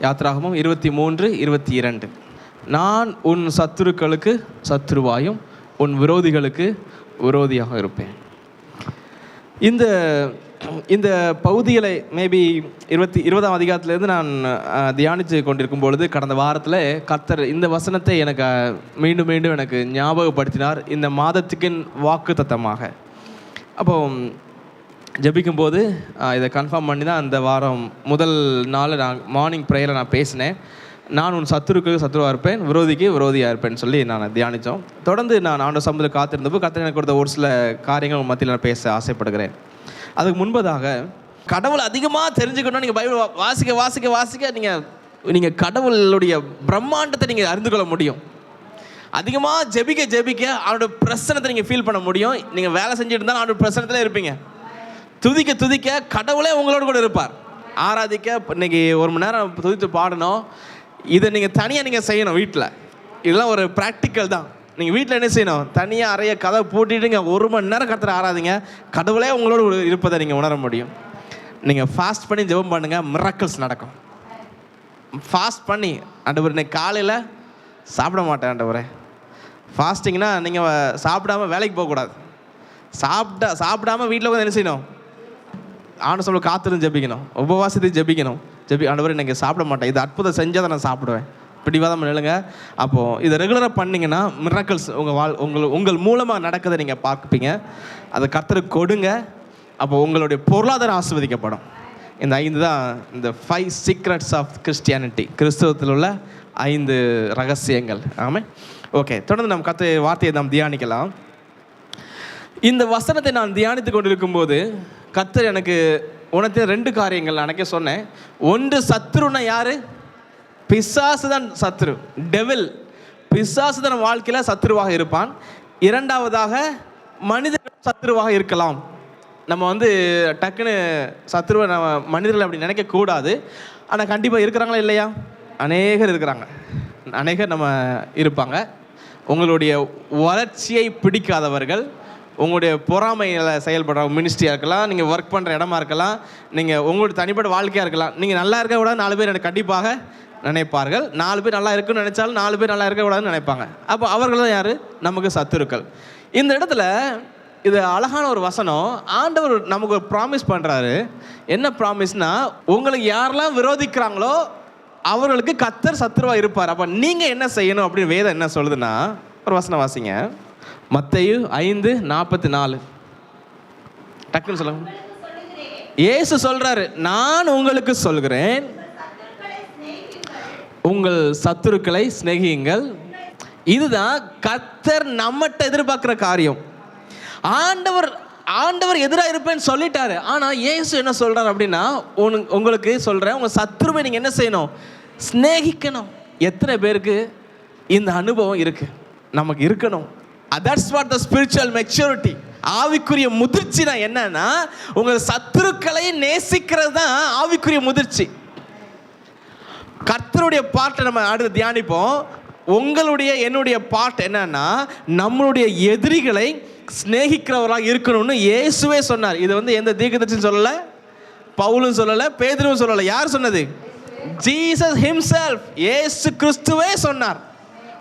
யாத்ராகமம் 23:22. நான் உன் சத்துருக்களுக்கு சத்துருவாயும் உன் விரோதிகளுக்கு விரோதியாக இருப்பேன். இந்த பகுதிகளை மேபி 20ஆம் அதிகாரத்திலேருந்து நான் தியானித்து கொண்டிருக்கும் பொழுது கடந்த வாரத்தில் கர்த்தர் இந்த வசனத்தை எனக்கு மீண்டும் மீண்டும் எனக்கு ஞாபகப்படுத்தினார், இந்த மாதத்துக்கின் வாக்கு தத்தமாக. அப்போ ஜெபிக்கும்போது இதை கன்ஃபார்ம் பண்ணி தான் அந்த வாரம் முதல் நாள் நான் மார்னிங் ப்ரேயரில் நான் பேசினேன். நான் உன் சத்துருக்கு சத்துருவாக இருப்பேன், விரோதிக்கு விரோதியாக இருப்பேன்னு சொல்லி நான் தியானித்தோம். தொடர்ந்து நான் ஆண்டவர் சமூகத்தில் காத்திருந்தப்போ கர்த்தர் எனக்கு கொடுத்த ஒரு சில காரியங்கள் மத்தியில் நான் பேச ஆசைப்படுகிறேன். அதுக்கு முன்பதாக கடவுள் அதிகமாக தெரிஞ்சுக்கணும். நீங்கள் பைபிள் வாசிக்க வாசிக்க வாசிக்க நீங்கள் கடவுளுடைய பிரம்மாண்டத்தை நீங்கள் அறிந்து கொள்ள முடியும். அதிகமாக ஜெபிக்க ஜெபிக்க அவனோட பிரசனத்தை நீங்கள் ஃபீல் பண்ண முடியும். நீங்கள் வேலை செஞ்சுட்டு இருந்தாலும் அவனோட பிரசனத்தில் இருப்பீங்க. துதிக்க துதிக்க கடவுளே உங்களோட கூட இருப்பார். ஆராதிக்க இன்னைக்கு 1 மணி நேரம் துதித்து பாடணும். இதை நீங்கள் தனியாக நீங்கள் செய்யணும் வீட்டில். இதெல்லாம் ஒரு ப்ராக்டிக்கல் தான். நீங்கள் வீட்டில் என்ன செய்யணும், தனியாக அறைய கதை பூட்டிட்டுங்க 1 மணி நேரம் கர்த்தரை ஆராதிங்க. கடவுளே உங்களோட இருப்பதை நீங்கள் உணர முடியும். நீங்கள் ஃபாஸ்ட் பண்ணி ஜெபம் பண்ணுங்கள், மிராக்கிள்ஸ் நடக்கும். ஃபாஸ்ட் பண்ணி ஆண்டவர் இன்னைக்கு காலையில் சாப்பிட மாட்டேன் ஆண்டவரே. ஃபாஸ்டிங்னா நீங்கள் சாப்பிடாமல் வேலைக்கு போகக்கூடாது. சாப்பிடாமல் வீட்டில் வந்து என்ன செய்யணும், ஆண்டு சொல்ல காத்திருந்து ஜெபிக்கணும், உபவாசத்தை ஜெபிக்கணும். ஆண்டவரே இன்னைக்கு சாப்பிட மாட்டேன், இது அற்புதம் செஞ்சால் தான் நான் சாப்பிடுவேன், பிடிவாதம் நிலுங்க. அப்போது இதை ரெகுலராக பண்ணிங்கன்னா மிராக்கிள்ஸ் உங்கள் மூலமாக நடக்கதை நீங்கள் பார்ப்பீங்க. அதை கர்த்தருக்கு கொடுங்க. அப்போது உங்களுடைய பொருளாதாரம் ஆசீர்வதிக்கப்படும். இந்த 5 தான் இந்த 5 சீக்ரெட்ஸ் ஆஃப் கிறிஸ்டியானிட்டி, கிறிஸ்தவத்தில் உள்ள 5 ரகசியங்கள். ஆமாம், ஓகே. தொடர்ந்து நம்ம வார்த்தையை நாம் தியானிக்கலாம். இந்த வசனத்தை நான் தியானித்து கொண்டிருக்கும்போது கர்த்தர் எனக்கு உனக்கு 2 காரியங்கள் அன்றைக்கே சொன்னேன். ஒன்று, சத்துருன்னா யார்? பிசாசு தான் சத்துரு, டெவில். பிசாசு தான் வாழ்க்கையில் சத்துருவாக இருப்பான். 2வதாக மனிதர்கள் சத்துருவாக இருக்கலாம். நம்ம டக்குன்னு சத்துருவை நம்ம மனிதர்கள் அப்படி நினைக்கக்கூடாது. ஆனால் கண்டிப்பாக இருக்கிறாங்களா இல்லையா? அநேகர் இருக்கிறாங்க, அநேகர் நம்ம இருப்பாங்க. உங்களுடைய வளர்ச்சியை பிடிக்காதவர்கள், உங்களுடைய பொறாமையில் செயல்படுற மினிஸ்ட்ரியாக இருக்கலாம், நீங்கள் ஒர்க் பண்ணுற இடமா இருக்கலாம், நீங்கள் உங்களுடைய தனிப்பட்ட வாழ்க்கையாக இருக்கலாம். நீங்கள் நல்லா இருக்க கூடாது 4 பேர் எனக்கு கண்டிப்பாக நினைப்பார்கள். 4 பேர் நல்லா இருக்குன்னு நினைச்சாலும் 4 பேர் நல்லா இருக்கக்கூடாதுன்னு நினைப்பாங்க. அப்போ அவர்கள் தான் யார்? நமக்கு சத்துருக்கள். இந்த இடத்துல இது அழகான ஒரு வசனம். ஆண்டவர் நமக்கு ஒரு ப்ராமிஸ் பண்ணுறாரு. என்ன ப்ராமிஸ்னா, உங்களுக்கு யாரெல்லாம் விரோதிக்கிறாங்களோ அவர்களுக்கு கர்த்தர் சத்துருவாக இருப்பார். அப்போ நீங்கள் என்ன செய்யணும் அப்படின்னு வேதம் என்ன சொல்லுதுன்னா, ஒரு வசனம் வாசிங்க. மத்தேயு 5:44. டக்குன்னு சொல்லுங்க. இயேசு சொல்றாரு, நான் உங்களுக்கு சொல்கிறேன், உங்கள் சத்துருக்களை சிநேகியுங்கள். இதுதான் கர்த்தர் நம்மகிட்ட எதிர்பார்க்கிற காரியம். ஆண்டவர் எதிராக இருப்பேன்னு சொல்லிட்டாரு. ஆனால் இயேசு என்ன சொல்றாரு அப்படின்னா, உங்களுக்கு சொல்றேன், உங்க சத்துருவை நீங்க என்ன செய்யணும்? சிநேகிக்கணும். எத்தனை பேருக்கு இந்த அனுபவம் இருக்கு? நமக்கு இருக்கணும். That's what the spiritual maturity. ஆவிக்குரிய முதிர்ச்சினா என்னன்னா, உங்கள் சத்துருக்களை நேசிக்கிறது தான் ஆவிக்குரிய முதிர்ச்சி. கர்த்தருடைய பார்ட்டை நம்ம அடுத்து தியானிப்போம். என்னுடைய பார்ட் என்னன்னா, நம்மளுடைய எதிரிகளை சிநேகிக்கிறவர்களாக இருக்கணும்னு இயேசுவே சொன்னார். இது எந்த தீர்க்கதரிசியும் சொல்லலை, பவுலும் சொல்லலை, பேதுருவும் சொல்லலை. யார் சொன்னது? ஜீசஸ் ஹிம்செல்ஃப், இயேசு கிறிஸ்துவே சொன்னார்.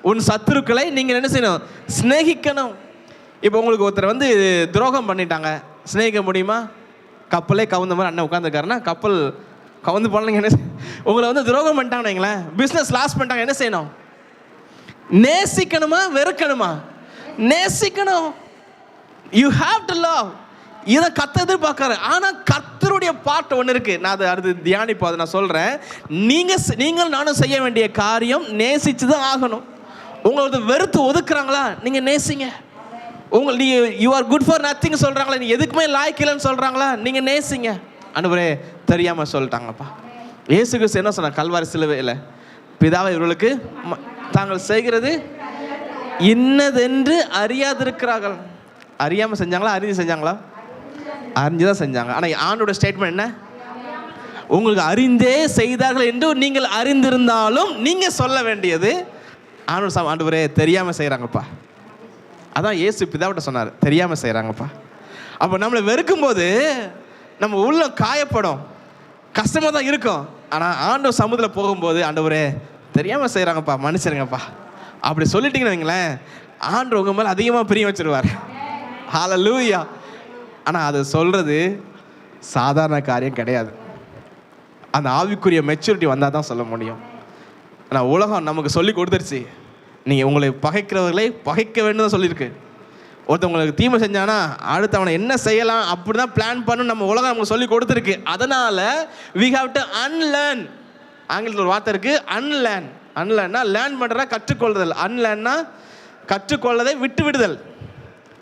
உன் சத்துருக்களை நீங்கள் என்ன செய்யணும்? சிநேகிக்கணும். இப்போ உங்களுக்கு ஒருத்தர் துரோகம் பண்ணிட்டாங்க, சிநேகிக்க முடியுமா? கப்பலே கவுந்த மாதிரி அண்ணன் உட்காந்துருக்காருன்னா, கப்பல் கவுந்து போனால் நீங்கள் என்ன, உங்களை துரோகம் பண்ணிட்டாங்கன்னு வைங்களேன், பிஸ்னஸ் லாஸ் பண்ணிட்டாங்க, என்ன செய்யணும்? நேசிக்கணுமா வெறுக்கணுமா? நேசிக்கணும். You have to love. இதை கர்த்தர் எதிர்பார்க்காரு. ஆனால் கர்த்தருடைய பார்ட் ஒன்று இருக்கு. நான் அதை அடுத்து தியானிப்போம். அதை நான் சொல்கிறேன். நீங்கள் நானும் செய்ய வேண்டிய காரியம் நேசித்து தான் ஆகணும். உங்களை வெறுத்து ஒதுக்குறாங்களா, நீங்கள் நேசிங்க. You are good for nothing சொல்கிறாங்களா, நீ எதுக்குமே லாய்க்கலன்னு சொல்கிறாங்களா, நீங்கள் நேசிங்க. ஆண்டவரே தெரியாமல் சொல்லிட்டாங்கப்பா. இயேசு கிறிஸ்து என்ன சொன்னாங்க கல்வாரி சிலுவையில்? பிதாவை இவர்களுக்கு தாங்கள் செய்கிறது இன்னதென்று அறியாதிருக்கிறார்கள். அறியாமல் செஞ்சாங்களா, அறிஞ்சு செஞ்சாங்களா? அறிஞ்சுதான் செஞ்சாங்க. ஆனால் ஆண்டோட ஸ்டேட்மெண்ட் என்ன? உங்களுக்கு அறிந்தே செய்தார்கள் என்று நீங்கள் அறிந்திருந்தாலும் நீங்கள் சொல்ல வேண்டியது, ஆண்டவரே தெரியாமல் செய்கிறாங்கப்பா. அதான் இயேசு பிதாவிட்ட சொன்னார், தெரியாமல் செய்கிறாங்கப்பா. அப்போ நம்மளை வெறுக்கும் போது நம்ம உள்ள காயப்படும், கஷ்டமாக தான் இருக்கும். ஆனால் ஆண்டவர் சமூகத்தில் போகும்போது, ஆண்டவரே தெரியாமல் செய்கிறாங்கப்பா, மன்னிச்சிருங்கப்பா அப்படி சொல்லிட்டீங்கன்னு வைங்களேன், ஆண்டவர் உங்கள் மேலே அதிகமாக பிரியம் வச்சிருவார். ஹல்லேலூயா. ஆனால் அது சொல்கிறது சாதாரண காரியம் கிடையாது. அந்த ஆவிக்குரிய மெச்சூரிட்டி வந்தால் தான் சொல்ல முடியும். ஆனால் உலகம் நமக்கு சொல்லி கொடுத்துருச்சு, நீங்கள் உங்களை பகைக்கிறவர்களை பகைக்க வேண்டும் தான் சொல்லியிருக்கு. ஒருத்தவங்களுக்கு தீமை செஞ்சானா அடுத்து அவனை என்ன செய்யலாம் அப்படி தான் பிளான் பண்ணணும் நம்ம உலகம் நமக்கு சொல்லி கொடுத்துருக்கு. அதனால் we have to unlearn. ஆங்கிலத்தில் ஒரு வார்த்தை இருக்குது, அன்லேர்ன். அன்லேர்ன்னா லேர்ன் பண்ணுறா கற்றுக்கொள்ளுதல், அன்லேர்ன்னா கற்றுக்கொள்ளதை விட்டு விடுதல்.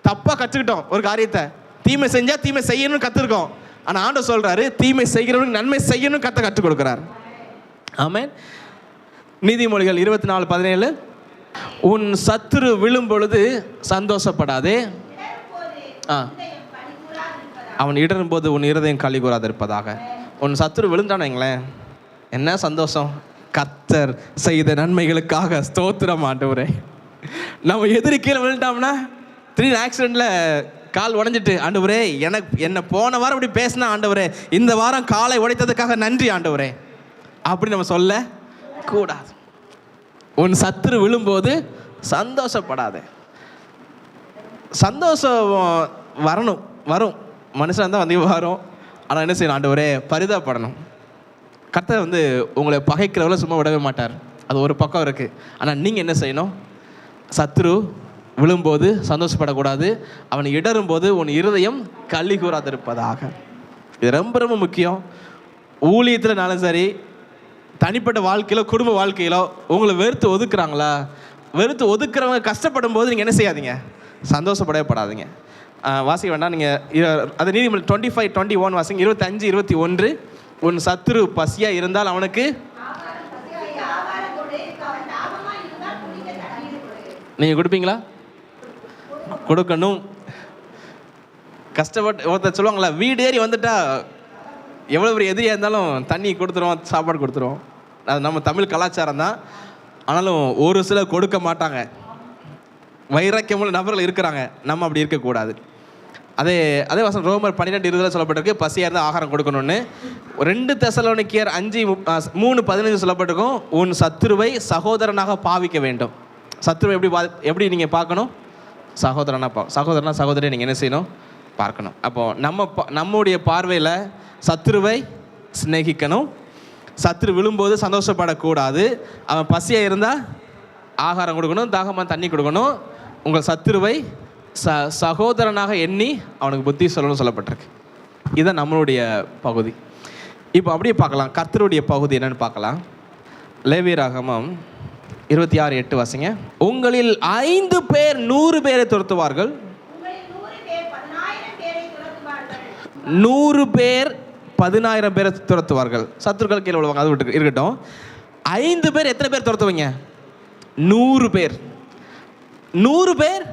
தப்பாக கற்றுக்கிட்டோம் ஒரு காரியத்தை, தீமை செஞ்சால் தீமை செய்யணும்னு கற்றுருக்கோம். ஆனால் ஆண்டவர் சொல்கிறாரு தீமை செய்கிறவனுக்கு நன்மை செய்யணும் கற்றுக் கொடுக்குறார். ஆமென். நீதிமொழிகள் 24:17, உன் சத்துரு விழும் பொழுது சந்தோஷப்படாதே, அவன் இடரும் போது உன் இருதயம் களி கூறாது இருப்பதாக. உன் சத்துரு விழுந்தான்னு வைங்களேன், என்ன சந்தோஷம், கர்த்தர் செய்த நன்மைகளுக்காக ஸ்தோத்திரம் ஆண்டவரே. நம்ம எதிரி கீழே விழுந்துட்டோம்னா, திடீர்னு ஆக்சிடெண்ட்டில் கால் உடைஞ்சிட்டு, ஆண்டவரே என்னை போன வாரம் இப்படி பேசினா ஆண்டவரே, இந்த வாரம் காலை உடைத்ததுக்காக நன்றி ஆண்டவரே அப்படி நம்ம சொல்ல கூடாது. உன் சத்துரு விழும்போது சந்தோஷப்படாதே. சந்தோஷம் வரும் மனுஷன் தான் வந்து வரும். ஆனால் என்ன செய்யணும், ஆண்டவரே பரிதாபப்படணும். கர்த்தர் உங்களை பகைக்கிறவளை சும்மா விடவே மாட்டார். அது ஒரு பக்கம் இருக்குது. ஆனால் நீங்கள் என்ன செய்யணும், சத்துரு விழும்போது சந்தோஷப்படக்கூடாது, அவன் இடரும்போது உன் இருதயம் களி கூறாதிருப்பதாக. இது ரொம்ப ரொம்ப முக்கியம். ஊழியத்தில்னாலும் சரி, தனிப்பட்ட வாழ்க்கையிலோ குடும்ப வாழ்க்கையிலோ உங்களை வெறுத்து ஒதுக்குறாங்களா, வெறுத்து ஒதுக்குறவங்க கஷ்டப்படும் போது நீங்கள் என்ன செய்யாதீங்க, சந்தோஷப்படவே படாதீங்க. வாசிக்க வேண்டாம், நீங்கள் அது நீதிமொழி 25:21 வாசிங்க. 25:21, உன் சத்துரு பசியாக இருந்தால் அவனுக்கு நீங்கள் கொடுப்பீங்களா? கொடுக்கணும். கஷ்டப்பட்டு ஒருத்தர் சொல்லுவாங்களா, வீடு ஏறி வந்துட்டா எவ்வளோ பெரிய எதிரியாக இருந்தாலும் தண்ணி கொடுத்துருவோம், சாப்பாடு கொடுத்துருவோம். அது நம்ம தமிழ் கலாச்சாரம் தான். ஆனாலும் ஒரு சிலர் கொடுக்க மாட்டாங்க, வைராக்கியமுள்ள நபர்கள் இருக்கிறாங்க. நம்ம அப்படி இருக்கக்கூடாது. அதே வசனம் ரோமர் 12:20 சொல்லப்பட்டிருக்கு, பசியாக இருந்தால் ஆகாரம் கொடுக்கணும்னு. 2 தெசலோனிக்கேயர் 3:15 சொல்லப்பட்டிருக்கும், உன் சத்துருவை சகோதரனாக பாவிக்க வேண்டும். சத்துருவை எப்படி நீங்கள் பார்க்கணும், சகோதரனா சகோதரியை நீங்கள் என்ன செய்யணும், பார்க்கணும். அப்போது நம்முடைய பார்வையில் சத்துருவை சிநேகிக்கணும். சத்துரு விழும்போது சந்தோஷப்படக்கூடாது. அவன் பசியாக இருந்தால் ஆகாரம் கொடுக்கணும், தாகமாக தண்ணி கொடுக்கணும். உங்கள் சத்துருவை சகோதரனாக எண்ணி அவனுக்கு புத்தி சொல்லணும்னு சொல்லப்பட்டிருக்கு. இதுதான் நம்மளுடைய பகுதி. இப்போ அப்படியே பார்க்கலாம், கர்த்தருடைய பகுதி என்னன்னு பார்க்கலாம். லேவியராகமம் 26:8 வாசிங்க. உங்களில் 5 பேர் 100 பேரை துரத்துவார்கள், 100 பேர் 10,000 பேரை துரத்துவார்கள். சத்துருக்கள் கீழே விழுவாங்க, அது விட்டு இருக்கட்டும். 5 பேர் எத்தனை பேர் துரத்துவீங்க? 100 பேர். 100 பேர்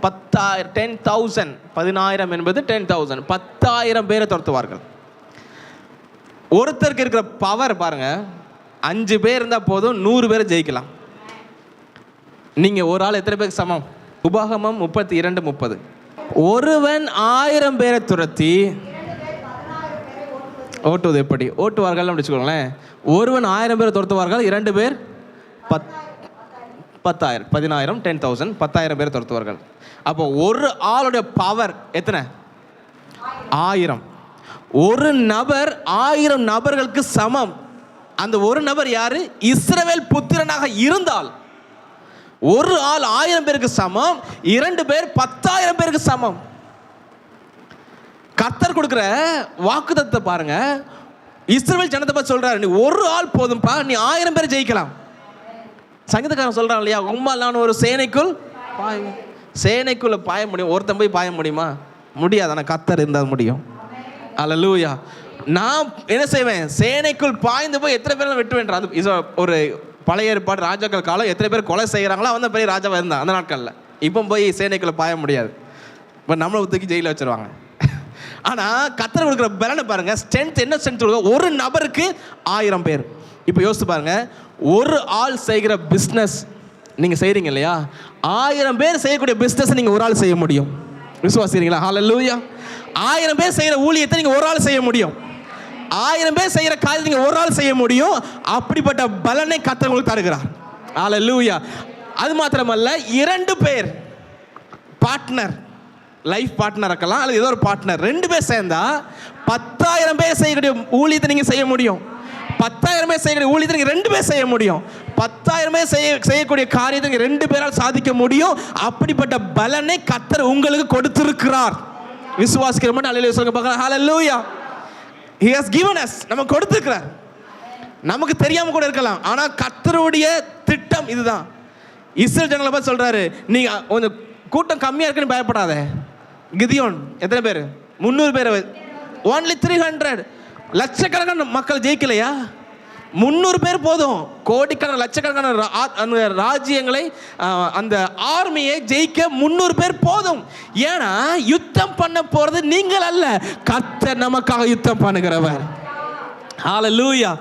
10,000, 10,000. 10,000 என்பது 10,000. 10,000 பேரை துரத்துவார்கள். ஒருத்தருக்கு இருக்கிற பவர் பாருங்க, 5 பேர் இருந்தால் போதும் 100 பேரை ஜெயிக்கலாம். நீங்கள் ஒரு ஆள் எத்தனை பேருக்கு சமம்? உபாகமம் 32:30. ஒருவன் 1000 பேரை துரத்தி ஓட்டுவது எப்படி? ஓட்டுவார்கள் வச்சுக்கோங்களேன். ஒருவன் 1000 பேரை துரத்துவார்கள், 2 பேர் 10,000, 10,000, 10,000, 10,000 பேரை துரத்துவார்கள். அப்போ ஒரு ஆளுடைய பவர் எத்தனை? 1000. ஒரு நபர் 1000 நபர்களுக்கு சமம். அந்த ஒரு நபர் யாரு? இஸ்ரவேல் புத்திரனாக இருந்தால் ஒரு ஆள் 1000 பேருக்கு சமம், 2 பேர் 10,000 பேருக்கு சமம். கர்த்தர் கொடுக்கிற வாக்குத்தத்தத்தை பாருங்க. இஸ்ரவேல் ஜனத்தை பத்தி சொல்றாரு, நீ ஒரு ஆள் போதும்பா, நீ 1000 பேர் ஜெயிக்கலாம். சங்கீதக்காரன் சொல்றான் இல்லையா, உம்மாலான ஒரு சேனைக்குள்ள பாய முடியும். ஒருத்தன் போய் பாய முடியுமா? முடியாது. ஆனால் கர்த்தர் இருந்தால் முடியும். அல்லேலூயா. நான் என்ன செய்வேன்? சேனைக்குள் பாய்ந்து போய் எத்தனை பேர் வெட்டுவேன். அது ஒரு பழைய ஏற்பாடு ராஜாக்கள் காலம். எத்தனை பேர் கொலை செய்கிறாங்களோ அவன் பெரிய ராஜாவாக இருந்தான் அந்த நாட்களில். இப்போ போய் சேனைக்குள்ள பாய முடியாது. இப்போ நம்மளை தூக்கி ஜெயிலில் வச்சிருவாங்க. ஆனால் கர்த்தர் கொடுக்குற பலனை பாருங்க, ஸ்ட்ரென்த் என்ன ஸ்ட்ரென்த் கொடுக்க? ஒரு நபருக்கு 1000 பேர். இப்போ யோசிச்சு பாருங்க, ஒரு ஆள் செய்கிற பிஸ்னஸ் நீங்கள் செய்கிறீங்க இல்லையா, 1000 பேர் செய்யக்கூடிய பிஸ்னஸ் நீங்கள் ஒரு ஆள் செய்ய முடியும். விசுவாசிக்கிறீங்களா? ஹல்லேலூயா. 1000 பேர் செய்கிற ஊழியத்தை நீங்கள் ஒரு ஆள் செய்ய முடியும். 1000 பேர் செய்யற காரியத்தை நீங்க ஒரு ஆள் செய்ய முடியும். அப்படிப்பட்ட பலனை கர்த்தர் உங்களுக்கு தருகிறார். ஹalleluya. அது மாத்திரமல்ல, 2 பேர் பார்ட்னர், லைஃப் பார்ட்னர் இருக்கலாம் அல்லது ஏதோ ஒரு பார்ட்னர், 2 பேர் சேர்ந்தா 10,000 பேர் செய்யக்கூடிய ஊழியத்தை நீங்க செய்ய முடியும். 10,000 பேர் செய்யக்கூடிய ஊழியத்தை நீங்க 2 பேர் செய்ய முடியும். 10,000 பேர் செய்யக்கூடிய காரியத்தை நீங்க 2 பேரால் சாதிக்க முடியும். அப்படிப்பட்ட பலனை கர்த்தர் உங்களுக்கு கொடுத்திருக்கிறார். விசுவாசிக்கிற மட்டும் அல்லேலூயா சொல்லுங்க பார்க்கலாம். ஹalleluya. He has given us. நமக்கு கொடுத்திருக்கிறார். நமக்கு தெரியாம கூட இருக்கலாம், ஆனா கர்த்தருடைய திட்டம் இதுதான். இஸ்ரவேல் ஜனங்களை பார்த்து சொல்றாரு, நீங்க கொஞ்சம் கூட்டம் கம்மியா இருக்குன்னு பயப்படாத. கிதியோன் எத்தனை பேர்? 300 பேர். only 300. லட்சக்கணக்கான மக்கள் ஜெயிக்கலையா? 300 பேர் போதும். கோடிக்கணக்கான லட்சக்கணக்கான ராஜ்யங்களை, அந்த ஆர்மியை ஜெயிக்க 300 பேர் போதும். ஏன்னா யுத்தம் பண்ண போறது நீங்கள் அல்ல, கர்த்தர் நமக்காக யுத்தம் பண்ணுகிறவர். ஹalleluya.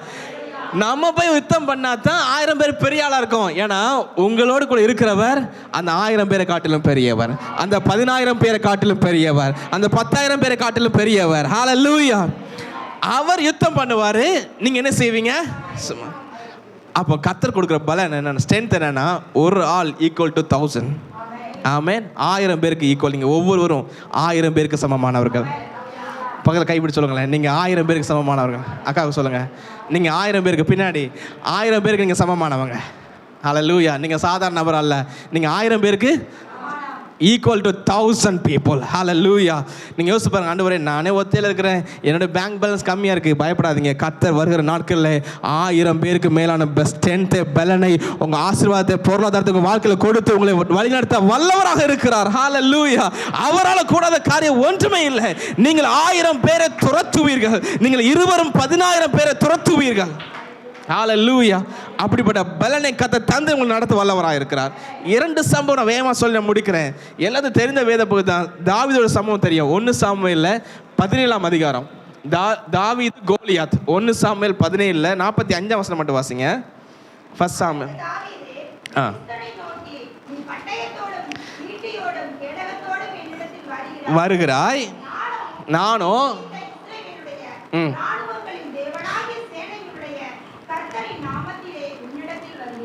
நம்ம போய் யுத்தம் பண்ணாதான் 1000 பேர் பெரிய ஆளா இருக்கும். ஏன்னா உங்களோடு கூட இருக்கிறவர் அந்த 1000 பேரை காட்டிலும் பெரியவர், அந்த 10,000 பேரை காட்டிலும் பெரியவர், அந்த 10,000 பேரை காட்டிலும் பெரியவர். ஹalleluya. அவர் யுத்தம் பண்ணுவாரு, நீங்க என்ன செய்வீங்க? சும்மா. அப்போ கர்த்தர் கொடுக்குற பலன் என்னன்னா, ஸ்ட்ரென்த் என்னன்னா, ஒரு ஆள் ஈக்குவல் டு 1000. ஆமென். 1000 பேருக்கு ஈக்குவல். நீங்க ஒவ்வொருவரும் 1000 பேருக்கு சமமானவர்கள். பக்கத்தில் கைப்பிடி சொல்லுங்களேன், நீங்கள் 1000 பேருக்கு சமமானவர்கள். அக்காவுக்கு சொல்லுங்கள், நீங்கள் 1000 பேருக்கு பின்னாடி 1000 பேருக்கு நீங்கள் சமமானவங்க. ஹalleluya. நீங்கள் சாதாரண நபர் அல்ல, நீங்கள் 1000 பேருக்கு ஈக்குவல் டு 1000 people. ஹalleluya. நீங்கள் யோசிச்சு பாருங்க, ஆண்டவரே நானே ஒத்தையில் இருக்கிறேன், என்னோட பேங்க் பேலன்ஸ் கம்மியாக இருக்குது. பயப்படாதீங்க, கர்த்தர் வருகிற நாட்களில் 1000 பேருக்கு மேலான ஸ்ட்ரென்த்தை, பலனை, உங்கள் ஆசீர்வாதத்தை, பொருளாதாரத்தை உங்கள் வாழ்க்கையில் கொடுத்து உங்களை வழிநடத்த வல்லவராக இருக்கிறார். ஹalleluya. அவரால் கூடாத காரியம் ஒன்றுமே இல்லை. நீங்கள் 1000 பேரை துரத்துவீர்கள், நீங்கள் இருவரும் 10,000 பேரை துரத்துவீர்கள். ஹalleluya. அப்படிப்பட்ட பலனை கர்த்தர் தந்து உங்களை நடத்த வல்லவராக இருக்கிறார். 2 சம்பவம் நான் வேகமாக சொல்லி நான் முடிக்கிறேன். எல்லாத்துக்கும் தெரிந்த வேத புத்தகம் தாவீதோட சம்பவம் தெரியும். 1 சாமுவேல்ல 17ஆம் அதிகாரம், தாவீது கோலியாத். 1 சாமுவேல் 17 45ஆம் வசனம் மட்டும் வாசிங்க. First Samuel. வருகிறாய், நானோ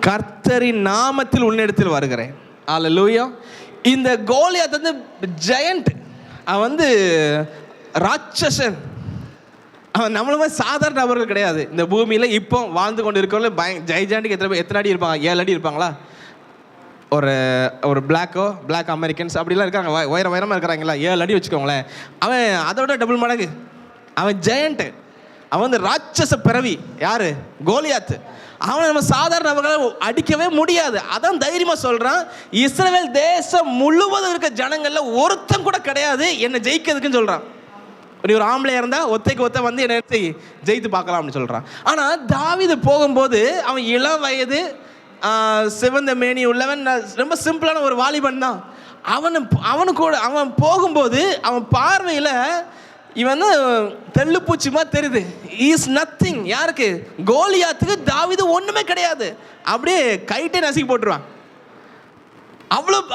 கர்த்தரின் நாமத்தில் உன்னிடத்தில் வருகிறேன். ஹalleluya. இந்த கோலியாத் வந்து ஜெயண்ட், அவன் வந்து ராட்சசன். அவன் நம்மள மாதிரி சாதாரண நபர்கள் கிடையாது. இந்த பூமியில் இப்போ வாழ்ந்து கொண்டு இருக்கிறவங்க ஜெய்ஜாண்டிக்கு எத்தனை அடி இருப்பாங்க? 7 அடி இருப்பாங்களா? ஒரு பிளாக் அமெரிக்கன்ஸ் அப்படிலாம் இருக்காங்க, உயரமாக இருக்கிறாங்களா? 7 அடி வச்சுக்கோங்களேன். அவன் அதோட டபுள் மடங்கு. அவன் ஜெயண்ட், அவன் வந்து ராட்சச பிறவி. யாரு? கோலியாத். அவனை நம்ம சாதாரண நபர்களை அடிக்கவே முடியாது. அதான் தைரியமாக சொல்கிறான், இஸ்ரவேல் தேசம் முழுவதும் இருக்க ஜனங்களில் ஒருத்தன் கூட கிடையாது என்னை ஜெயிக்கிறதுக்குன்னு சொல்கிறான். நீ ஒரு ஆம்பளையாக இருந்தால் ஒத்தைக்கு வந்து என்னை ஜெயித்து பார்க்கலாம் அப்படின்னு சொல்கிறான். ஆனால் தாவீது போகும்போது அவன் இளம் வயது, சிவந்த மேனி உள்ளவன், ரொம்ப சிம்பிளான ஒரு வாலிபன் தான். அவன் போகும்போது அவன் பார்வையில் இவன் தெள்ளுப்பூச்சி மாதிரி தெரியுது. Is nothing. யாருக்கு? கோலியாத்துக்கு. தாவீது ஒன்றுமே கிடையாது, அப்படியே கைட்டே நசுக்கி போட்டுருவான்.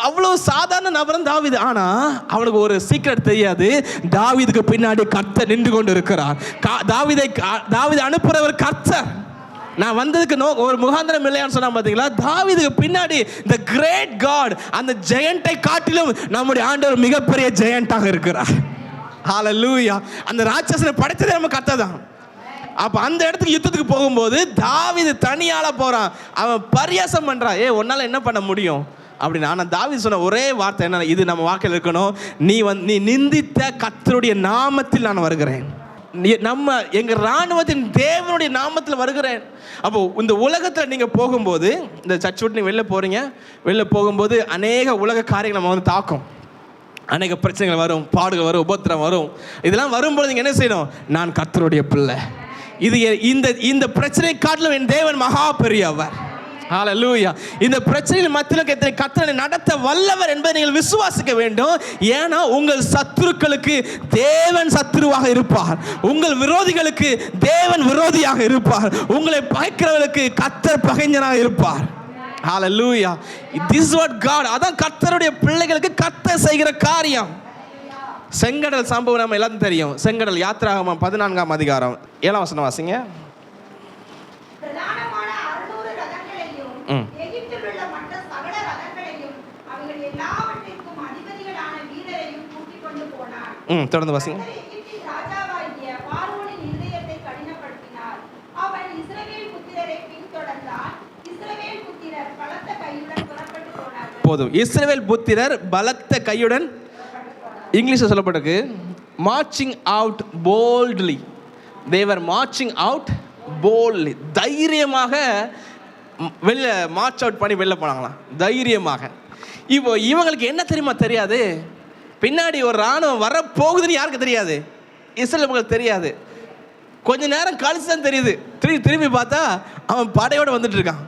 அவ்வளோ சாதாரண நபரன் தாவீது. ஆனால் அவனுக்கு ஒரு சீக்ரெட் தெரியாது, தாவீதுக்கு பின்னாடி கர்த்தர் நின்று கொண்டு இருக்கிறார். தாவீதை அனுப்புறவர் கர்த்தர். நான் வந்ததுக்கு ஒரு முகாந்திரம் இல்லையான்னு சொன்னா பார்த்தீங்களா? தாவீதுக்கு பின்னாடி the great God, அந்த ஜெயண்டை காட்டிலும் நம்முடைய ஆண்டவர் மிகப்பெரிய ஜெயண்டாக இருக்கிறார். ஹalleluya. அந்த ராட்சசனை படைச்சதே நம்ம கர்த்தர் தான். அப்போ அந்த இடத்துக்கு யுத்தத்துக்கு போகும்போது தாவீது தனியால போறான். அவன் பரியாசம் பண்றான், உன்னால என்ன பண்ண முடியும் அப்படின்னு. ஆனால் தாவீது சொன்ன ஒரே வார்த்தை என்ன? இது நம்ம வாழ்க்கையில் இருக்கணும். நீ நிந்தித்த கர்த்தருடைய நாமத்தில் நான் வருகிறேன். நம்ம எங்கள் இராணுவத்தின் தேவனுடைய நாமத்தில் வருகிறேன். அப்போ இந்த உலகத்தில் நீங்கள் போகும்போது, இந்த சர்ச் விட்டு நீங்கள் வெளில போகும்போது அநேக உலக காரியங்கள் நம்ம வந்து தாக்கும். அநேக பிரச்சனைகள் வரும், பாடுகள் வரும், உபத்திரம் வரும். இதெல்லாம் வரும்போது நீங்கள் என்ன செய்யணும்? நான் கர்த்தருடைய பிள்ளை, இது இந்த பிரச்சனை காட்டிலும் என் தேவன் மகா பெரியவர். ஹalleluya. இந்த பிரச்சனைகள் மத்தியில் கர்த்தரை நடத்த வல்லவர் என்பதை நீங்கள் விசுவாசிக்க வேண்டும். ஏன்னா உங்கள் சத்துருக்களுக்கு தேவன் சத்துருவாக இருப்பார், உங்கள் விரோதிகளுக்கு தேவன் விரோதியாக இருப்பார், உங்களை பகைக்கிறவர்களுக்கு கர்த்தர் பகைஞனாக இருப்பார். ஹalleluya. This is what God. அதான் கர்த்தருடைய பிள்ளைகளுக்கு கர்த்தர் செய்கிற காரியம். செங்கடல் சம்பவம் நம்ம எல்லாரும் தெரியும். செங்கடல் யாத்திராகமம் 14ஆம் அதிகாரம் 7ஆம் வசனம் வாசிங்க. பிரதானமான 600 ரதங்களையும் எகிப்தில் உள்ள மற்ற சகல ரதங்களையும் அவைகள் எல்லாவற்றிற்கும் அதிபதிகளான வீரரையும் கூட்டிக் கொண்டு போனார். தொடர்ந்து வாசிங்க. எகிப்தின் ராஜாவாகிய பார்வோனின் இருதயத்தை கடினப்படுத்தினார். அவன் இஸ்ரவேல் புத்திரரை பின்தொடர்ந்தான். இஸ்ரவேல் புத்திரர் பலத்த கையுடன் புறப்பட்டு போனார்கள். போதும். இஸ்ரவேல் புத்திரர் பலத்த கையுடன், இங்கிலீஷ்ல சொல்லப்பட்டிருக்கு marching out boldly. they were marching out boldly. தைரியமாக வெளில மார்ச் அவுட் பண்ணி வெளில போனாங்களாம், தைரியமாக. இப்போ இவங்களுக்கு என்ன தெரியுமா தெரியாது, பின்னாடி ஒரு ராணுவம் வர போகுதுன்னு யாருக்கு தெரியாது, இஸ்ரேல் மக்களுக்கு தெரியாது. கொஞ்ச நேரம் கழிச்சு தான் தெரியுது. திரும்பி பார்த்தா அவன் படையோடு வந்துட்டு இருக்கான்.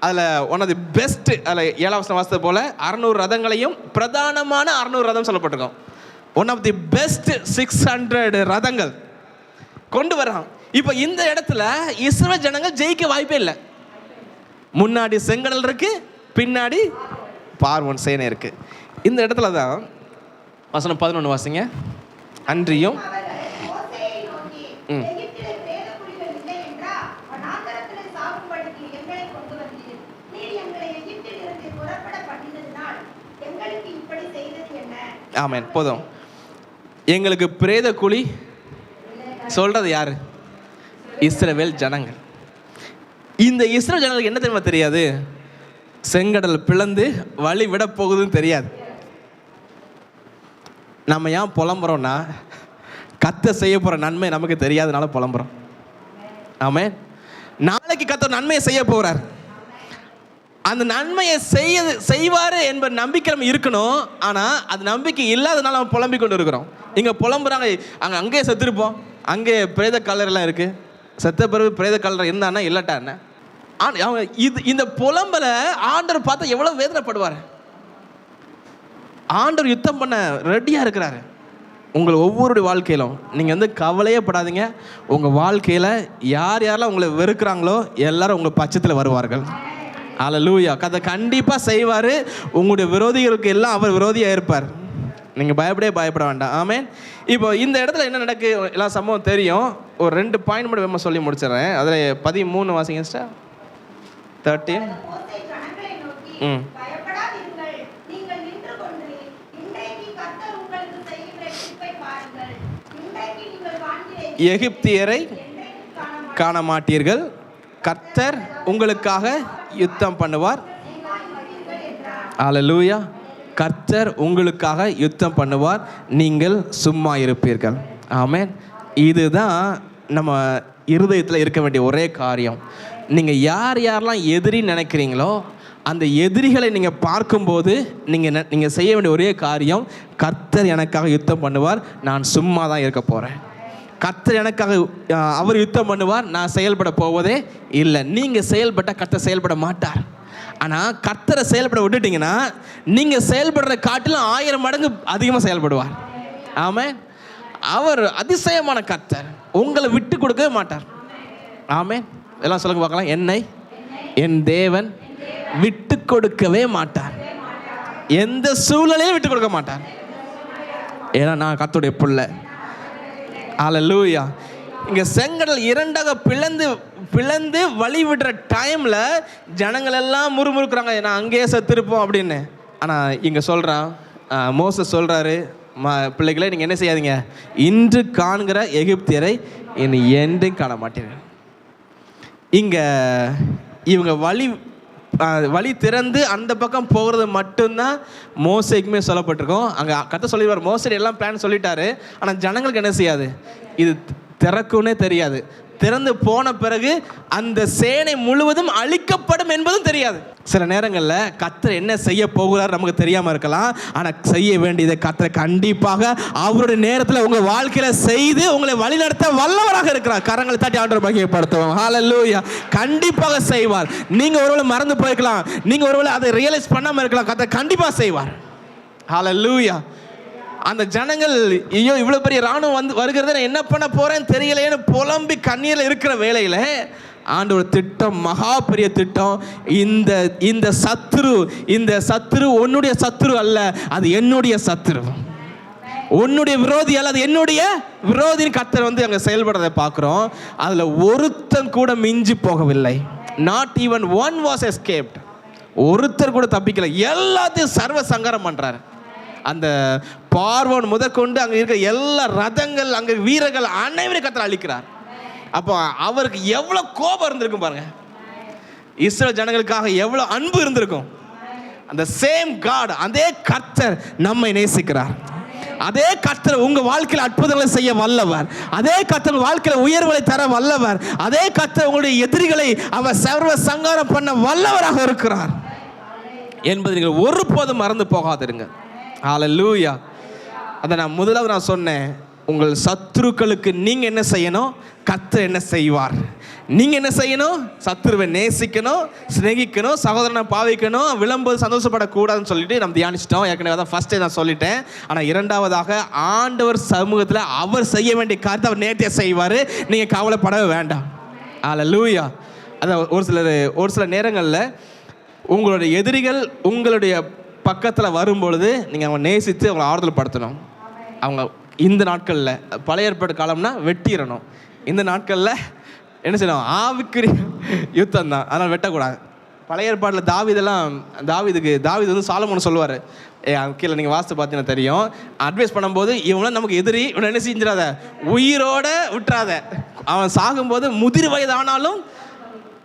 அதில் ஒன் ஆஃப் தி பெஸ்ட், அதில் 7ஆம் வசனம் வாசித்தது போல 600 ரதங்களையும், பிரதானமான 600 ரதம் சொல்லப்பட்டிருக்கோம். ஒன் ஆஃப் தி பெஸ்ட் 600 ரதங்கள் கொண்டு வர்றான். இப்போ இந்த இடத்துல இஸ்ரவேல் ஜனங்கள் ஜெயிக்க வாய்ப்பே இல்லை. முன்னாடி செங்கடல் இருக்கு, பின்னாடி பார்வோன் சேனை இருக்கு. இந்த இடத்துல தான் வசனம் 11 வாசிங்க. அன்றியும் ஆமென். போதும். எங்களுக்கு பிரேத குழி சொல்றது யாரு? இஸ்ரவேல் ஜனங்கள். இந்த இஸ்ரவேல் ஜனங்களுக்கு என்ன தெரியுமா தெரியாது, செங்கடல் பிளந்து வழி விட போகுதுன்னு தெரியாது. நம்ம ஏன் புலம்புறோம்னா, கர்த்தர் செய்ய போற நன்மை நமக்கு தெரியாதனால புலம்புறோம். ஆமென். நாளைக்கு கர்த்தர் நன்மையை செய்ய போறார். அந்த நன்மையை செய்வாரு என்ப நம்பிக்கை நம்ம இருக்கணும். ஆனால் அது நம்பிக்கை இல்லாதனால நம்ம புலம்பிக் கொண்டு இருக்கிறோம். இங்கே புலம்புறாங்க, அங்கேயே செத்துருப்போம், அங்கே பிரேத கல்லறைலாம் இருக்கு, செத்த பிறகு பிரேத கல்லறை இருந்தான்னா இல்லாட்டா என்ன. அவங்க இந்த புலம்பலை ஆண்டவர் பார்த்தா எவ்வளோ வேதனைப்படுவார். ஆண்டவர் யுத்தம் பண்ண ரெடியாக இருக்கிறாரு. உங்கள் ஒவ்வொருடைய வாழ்க்கையிலும் நீங்கள் கவலையே படாதீங்க. உங்கள் வாழ்க்கையில் யார் யாரெல்லாம் உங்களை வெறுக்கிறாங்களோ எல்லாரும் உங்கள் பட்சத்தில் வருவார்கள். அல்லேலூயா. கதை கண்டிப்பாக செய்வார். உங்களுடைய விரோதிகளுக்கு எல்லாம் அவர் விரோதியாக இருப்பார். நீங்கள் பயப்பட வேண்டாம். ஆமென். இப்போ இந்த இடத்துல என்ன நடக்கு எல்லா சம்பவம் தெரியும். ஒரு 2 பாயிண்ட் மட்டும் வேமா சொல்லி முடிச்சிடறேன். அதில் 13 வாசிங்க சிஸ்டர். 13 எகிப்தியரை காண மாட்டீர்கள், கர்த்தர் உங்களுக்காக யுத்தம் பண்ணுவார். அல்லேலூயா. கர்த்தர் உங்களுக்காக யுத்தம் பண்ணுவார், நீங்கள் சும்மா இருப்பீர்கள். ஆமென். இதுதான் நம்ம இருதயத்தில் இருக்க வேண்டிய ஒரே காரியம். நீங்கள் யார் யாரெல்லாம் எதிரி நினைக்கிறீங்களோ அந்த எதிரிகளை நீங்கள் பார்க்கும்போது நீங்கள் செய்ய வேண்டிய ஒரே காரியம், கர்த்தர் எனக்காக யுத்தம் பண்ணுவார், நான் சும்மா தான் இருக்க போகிறேன். கர்த்தர் எனக்காக அவர் யுத்தம் பண்ணுவார், நான் செயல்பட போவதே இல்லை. நீங்கள் செயல்பட்டால் கர்த்தர் செயல்பட மாட்டார். ஆனால் கர்த்தரை செயல்பட விட்டுட்டிங்கன்னா நீங்கள் செயல்படுற காட்டிலும் 1000 மடங்கு அதிகமாக செயல்படுவார். ஆமென். அவர் அதிசயமான கர்த்தர், உங்களை விட்டு கொடுக்கவே மாட்டார். ஆமென். எல்லாம் சொல்லுங்க பார்க்கலாம். என்னை என் தேவன் விட்டு கொடுக்கவே மாட்டார். எந்த சூழ்நிலையும் விட்டு கொடுக்க மாட்டார். ஏன்னா நான் கர்த்தருடைய பிள்ளை. அல்லேலூயா. இங்கே செங்கடல் 2ஆக பிளந்து வழி விடுற டைமில் ஜனங்கள் எல்லாம் முறுமுறுக்குறாங்க, நான் அங்கேயே செத்துருப்போம் அப்படின்னு. ஆனால் இங்கே சொல்கிறான், மோசஸ் சொல்கிறாரு, பிள்ளைகளே நீங்கள் என்ன செய்யாதீங்க, இன்று காண்கிற எகிப்தியரை இனி என்றும் காண மாட்டீர்கள். இங்கே இவங்க வழி திறந்து அந்த பக்கம் போகிறது மட்டும்தான் மோசேக்குமே சொல்லப்பட்டிருக்கோம். அங்கே கர்த்தர் சொல்லிடுவார், மோசே எல்லாம் பிளான் சொல்லிட்டாரு. ஆனால் ஜனங்களுக்கு என்ன செய்யாது, இது திறக்கும்னே தெரியாது. திறந்து போன பிறகு அந்த சேனை முழுவதும் அழிக்கப்படும் என்பதும் தெரியாது. சில நேரங்களில் கர்த்தர் என்ன செய்ய போகிறார் நமக்கு தெரியாமல் இருக்கலாம். ஆனால் செய்ய வேண்டியதை கர்த்தர் கண்டிப்பாக அவருடைய நேரத்தில் உங்கள் வாழ்க்கையில் செய்து உங்களை வழிநடத்த வல்லவராக இருக்கிறார். கரங்களை தட்டி ஆண்டவரை மகிமைப்படுத்துவோம். ஹல்லேலூயா. கண்டிப்பாக செய்வார். நீங்கள் ஒருவேளை மறந்து போயிருக்கலாம், நீங்கள் ஒருவேளை அதை ரியலைஸ் பண்ணாமல் இருக்கலாம், கர்த்தர் கண்டிப்பாக செய்வார். ஹல்லேலூயா. அந்த ஜனங்கள் ஐயோ இவ்வளோ பெரிய ராணுவம் வருகிறது, நான் என்ன பண்ண போகிறேன்னு தெரியலையேன்னு புலம்பி கண்ணீரில் இருக்கிற வேளையில் ஆண்டவர் திட்டம், மகா பெரிய திட்டம். இந்த சத்துரு உன்னுடைய சத்துரு அல்ல, அது என்னுடைய சத்துரு. உன்னுடைய விரோதி அல்லது என்னுடைய விரோதின்னு கர்த்தர் வந்து அங்கே செயல்படுறதை பார்க்குறோம். அதில் ஒருத்தன் கூட மிஞ்சி போகவில்லை. Not even one was escaped. ஒருத்தர் கூட தப்பிக்கல. எல்லாத்தையும் சர்வ சங்காரம் பண்ணுறாரு. அந்த பார்வோன் முதற்கொண்டு அங்கே இருக்கிற எல்லா ரதங்கள், அங்கே வீரர்கள் அனைவரையும் கர்த்தர் அழிக்கிறார். அப்போ அவருக்கு எவ்வளோ கோபம் இருந்திருக்கும் பாருங்க. இஸ்ரவேல் ஜனங்களுக்காக எவ்வளோ அன்பு இருந்திருக்கும். அந்த சேம் காட், அதே கர்த்தர் நம்மை நேசிக்கிறார். அதே கர்த்தர் உங்க வாழ்க்கையில் அற்புதங்களை செய்ய வல்லவர். அதே கர்த்தர் வாழ்க்கையில் உயர்வுகளை தர வல்லவர். அதே கர்த்தர் உங்களுடைய எதிரிகளை அவர் சர்வ சங்காரம் பண்ண வல்லவராக இருக்கிறார் என்பதை நீங்கள் ஒருபோதும் மறந்து போகாதிருங்க. ஹல்லேலூயா. அதை நான் முதலாவது சொன்னேன், உங்கள் சத்துருக்களுக்கு நீங்க என்ன செய்யணும், கர்த்தர் என்ன செய்வார். நீங்க என்ன செய்யணும், சத்துருவை நேசிக்கணும், சிநேகிக்கணும், சகோதரனை பாவிக்கணும், விளம்புவது சந்தோஷப்படக்கூடாதுன்னு சொல்லிட்டு நம்ம தியானிச்சிட்டோம். ஏற்கனவே தான் ஃபர்ஸ்டே நான் சொல்லிட்டேன். ஆனால் இரண்டாவதாக ஆண்டவர் சமூகத்தில் அவர் செய்ய வேண்டிய காரியத்தை அவர் நேர்த்தியாக செய்வார். நீங்கள் கவலைப்படவே வேண்டாம். ஹல்லேலூயா. அதான் ஒரு சில நேரங்களில் உங்களுடைய எதிரிகள் உங்களுடைய பக்கத்தில் வரும்பொழுது நீங்கள் அவங்க நேசித்து அவங்களை ஆறுதல் படுத்தணும். அவங்க இந்த நாட்களில் பழைய ஏற்பாடு காலம்னா வெட்டிடணும். இந்த நாட்களில் என்ன செய்யணும், ஆவிக்குரிய யுத்தம் தான், அதனால் வெட்டக்கூடாது. பழைய ஏற்பாட்டில் தாவீது வந்து சாலமோன் சொல்லுவார், கீழே நீங்கள் வாஸ்து பார்த்தீங்கன்னா தெரியும், அட்வைஸ் பண்ணும்போது இவனை நமக்கு எதிரி, இவனை என்ன செஞ்சிடாத, உயிரோட விட்டுறாத. அவன் சாகும்போது முதிர் வயது ஆனாலும்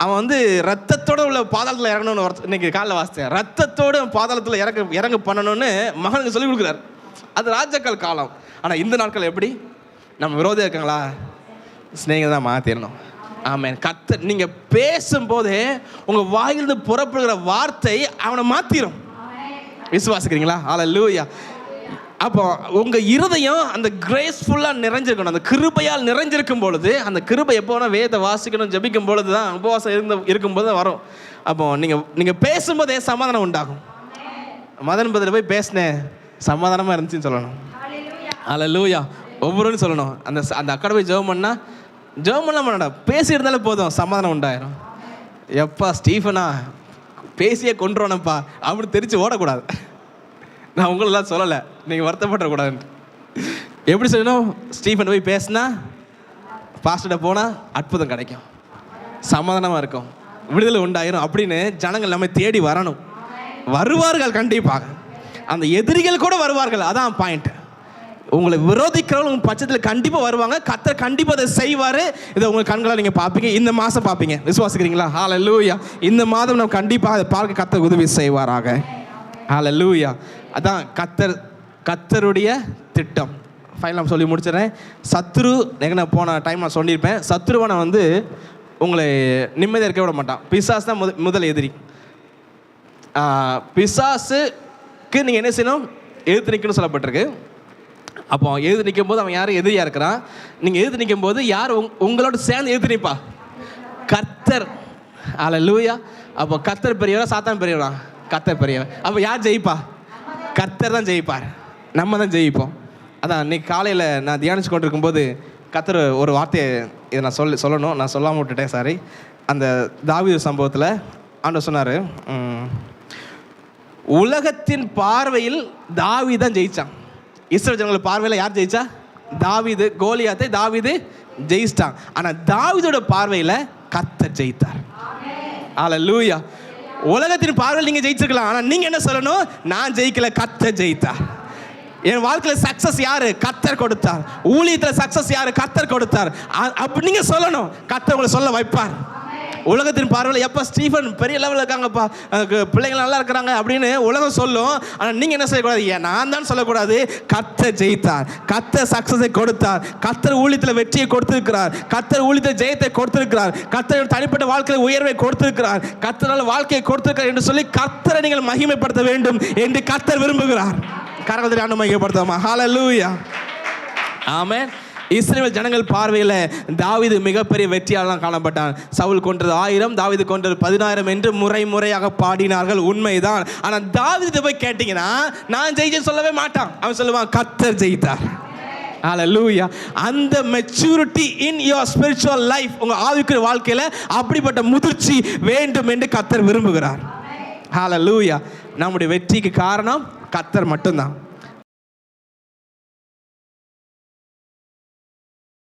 அவன் வந்து ரத்தத்தோடு உள்ள பாதாளத்தில் இறங்கணும்னு இன்னைக்கு காலையில் வாசித்தேன். ரத்தத்தோடு பாதாளத்தில் இறங்க பண்ணணும்னு மகனுக்கு சொல்லிக் கொடுக்குறாரு. அது ராஜாக்கள் காலம். ஆனால் இந்த நாட்கள் எப்படி, நம்ம விரோதம் இருக்காங்களா, ஸ்நேகம் தான் மாற்றிடணும். ஆமென். கர்த்தர் நீங்கள் பேசும்போதே உங்கள் வாயிலிருந்து புறப்படுகிற வார்த்தை அவனை மாற்றிடும். விசுவாசிக்கிறீங்களா? ஹல்லேலூயா. அப்போ உங்கள் இருதயம் அந்த கிரேஸ்ஃபுல்லாக நிறைஞ்சிருக்கணும், அந்த கிருபையால் நிறைஞ்சிருக்கும் பொழுது, அந்த கிருபை எப்போ வேணால் வேத வாசிக்கணும், ஜபிக்கும் பொழுது தான், உபவாசம் இருக்கும்போது தான் வரும். அப்போ நீங்கள் பேசும்போதே சமாதானம் உண்டாகும். மதன் பதில் போய் பேசினேன், சமாதானமாக இருந்துச்சுன்னு சொல்லணும். ஹல்லேலூயா. ஒவ்வொருன்னு சொல்லணும். அந்த அக்கடை போய் ஜெபம் பண்ணால் பேசி இருந்தாலே போதும், சமாதானம் உண்டாயிரும். எப்பா ஸ்டீஃபனா பேசியே கொண்டுருவானப்பா அப்படி தெரிச்சு ஓடக்கூடாது. நான் உங்களெல்லாம் சொல்லலை, நீங்கள் வருத்தப்படக்கூடாதுன்ட்டு. எப்படி சொல்லணும், ஸ்டீஃபன் போய் பேசினா, பாஸ்டர்கிட்ட போனால் அற்புதம் கிடைக்கும், சமாதானமாக இருக்கும், விடுதலை உண்டாயிரும் அப்படின்னு ஜனங்கள் நம்ம தேடி வரணும். வருவார்கள் கண்டிப்பாக. அந்த எதிரிகள் கூட வருவார்கள். அதான் பாயிண்ட். உங்களை விரோதிக்கிறவங்க உங்கள் பட்சத்தில் கண்டிப்பாக வருவாங்க. கர்த்தர் கண்டிப்பாக அதை செய்வார். இதை உங்கள் கண்களால் நீங்கள் பார்ப்பீங்க. இந்த மாதம் பார்ப்பீங்க. விசுவாசிக்கிறீங்களா? ஹல்லேலூயா. இந்த மாதம் நம்ம கண்டிப்பாக அதை பார்க்க கர்த்தர் உதவி செய்வாராக. ஹல்லேலூயா. அதான் கர்த்தருடைய திட்டம். ஃபைனலாக சொல்லி முடிச்சிடறேன். சத்துரு நான் போன டைம் நான் சொல்லியிருப்பேன், சத்துருவனை வந்து உங்களை நிம்மதியாக இருக்க விட மாட்டான். பிசாசு தான் முதல் எதிரி. பிசாசுக்கு நீங்கள் என்ன செய்யணும், எதிர்த்து நிற்கணும்னு சொல்லப்பட்டிருக்கு. அப்போ எதிர்த்து நிற்கும் போது அவன் யாரும் எதிரியாக இருக்கிறான். நீங்கள் எதிர்த்து நிற்கும் போது யார் உங்களோட சேர்ந்து எதிர்த்து நிற்பா? கர்த்தர். ஹல்லேலூயா. அப்போ கர்த்தர் பெரியவரா, சாத்தான் பெரியவரா? கர்த்தர் பெரியவர். அப்போ யார் ஜெயிப்பா? கர்த்தர் தான் ஜெயிப்பார். நம்ம தான் ஜெயிப்போம். அதான் இன்னைக்கு காலையில் நான் தியானிச்சு கொண்டு இருக்கும்போது கர்த்தர் ஒரு வார்த்தையை இதை நான் சொல்லணும், நான் சொல்லாமல் விட்டுட்டேன், சாரி. அந்த தாவீது சம்பவத்தில் ஆண்டவர் சொன்னார், உலகத்தின் பார்வையில் தாவீது தான் ஜெயிச்சான். இஸ்ரவேல் ஜனங்கள் பார்வையில் யார் ஜெயிச்சா? தாவீது. கோலியாத்தை தாவீது ஜெயிச்சிட்டான். ஆனால் தாவீதோட பார்வையில் கர்த்தர் ஜெயித்தார். ஹல்லேலூயா. உலகத்தின் பார்வையில் நீங்கள் ஜெயிச்சிருக்கலாம், ஆனால் நீங்கள் என்ன சொல்லணும், நான் ஜெயிக்கல, கர்த்தர் ஜெயித்தார். என் வாழ்க்கையில் சக்சஸ் யாரு? கர்த்தர் கொடுத்தார். ஊழியத்தில் சக்சஸ் யாரு? கர்த்தர் கொடுத்தார். அப்படி நீங்க சொல்லணும். கர்த்தர் உங்களை சொல்ல வைப்பார். உலகத்தின் பார்வையில் எப்போ ஸ்டீஃபன் பெரிய லெவலில் இருக்காங்கப்பா, பிள்ளைங்க நல்லா இருக்கிறாங்க அப்படின்னு உலகம் சொல்லும். ஆனால் நீங்கள் என்ன செய்யக்கூடாது, நான் தான் சொல்லக்கூடாது, கர்த்தர் ஜெயித்தார், கர்த்தர் சக்சஸை கொடுத்தார், கர்த்தர் ஊழியத்தில் வெற்றியை கொடுத்திருக்கிறார், கர்த்தர் ஊழியத்தில் ஜெயத்தை கொடுத்திருக்கிறார், கர்த்தர் தனிப்பட்ட வாழ்க்கையில் உயர்வை கொடுத்திருக்கிறார், கர்த்தரால் வாழ்க்கையை கொடுத்திருக்கிறார் என்று சொல்லி கர்த்தரை நீங்கள் மகிமைப்படுத்த வேண்டும் என்று கர்த்தர் விரும்புகிறார். கரங்களை ஆண்டு மகிமைப்படுத்துவோமா? ஹல்லேலூயா. ஆமென். இஸ்ரவேல் ஜனங்கள் பார்வையில் தாவீது மிகப்பெரிய வெற்றியாளனாக காணப்பட்டான். சவுல் கொன்றது 1000, தாவீது கொன்றது 10000 என்று முறையாக பாடினார்கள், உண்மைதான். ஆனால் தாவீது போய் கேட்டீங்கன்னா நான் ஜெயிச்சேன்னு சொல்லவே மாட்டான். அவன் சொல்லுவான், கர்த்தர் ஜெயித்தார். ஹல்லேலூயா. அந்த maturity in your spiritual life, உங்க ஆவிக்குரிய வாழ்க்கையில் அப்படிப்பட்ட முதிர்ச்சி வேண்டும் என்று கர்த்தர் விரும்புகிறார். ஹல்லேலூயா. நம்முடைய வெற்றிக்கு காரணம் கர்த்தர் மட்டும்தான்.